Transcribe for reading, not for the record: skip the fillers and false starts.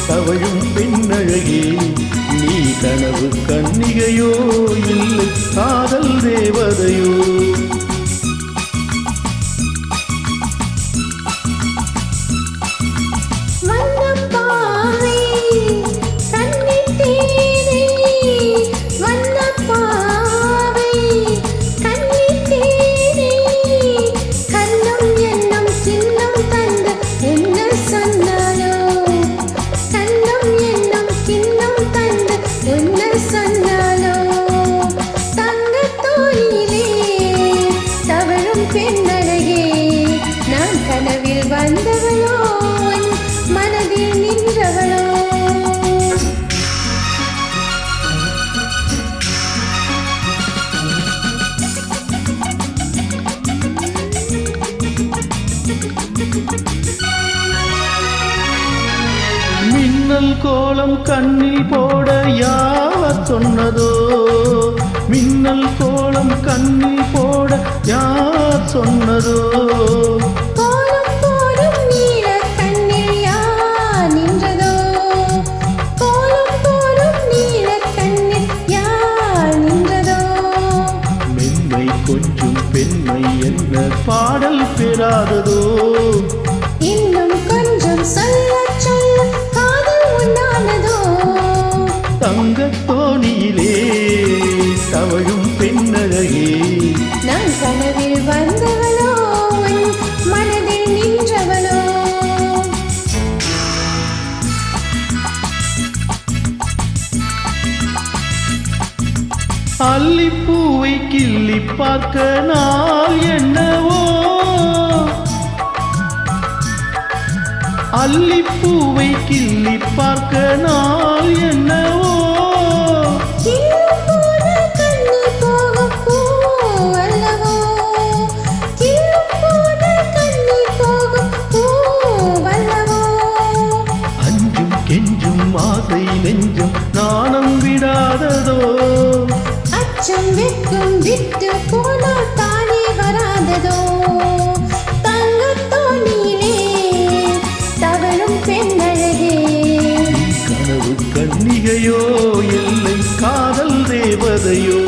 தவழும் பெண்ணழகே, நீ கனவு கன்னிகையோ இல்லை காதல் தேவதையோ? கனவில் வந்தவளோ மனதில் நின்றவளோ? மின்னல் கோலம் கண்ணில் போட யார் சொன்னதோ? மின்னல் கோலம் கண்ணில் போட யார் சொன்னதோ? கொஞ்சம் பெண்மை என்ன பாடல் பெறாததோ? இன்னும் கொஞ்சம் சொல்ல சொல்ல காதல் உண்டானதோ? தங்கத் தோணியிலே தவழும் பெண்ணழகே, நான் கனவில் வந்தவளோ மனதில் நின்றவளோ? அல்லிப்பூவை கிள்ளி பார்க்க நாள் என்னவோ? அல்லிப்பூவை கிள்ளி பார்க்க நாள் என்னவோ? அஞ்சும் கெஞ்சும் ஆசை நெஞ்சும் நாணம் விடாததோ? அச்சம் வெட்கம் விட்டு போனால் தானே வராததோ? தங்கத் தோணியிலே தவழும் பெண்ணழகே, கனவு கன்னிகையோ இல்லை காதல் தேவதையோ?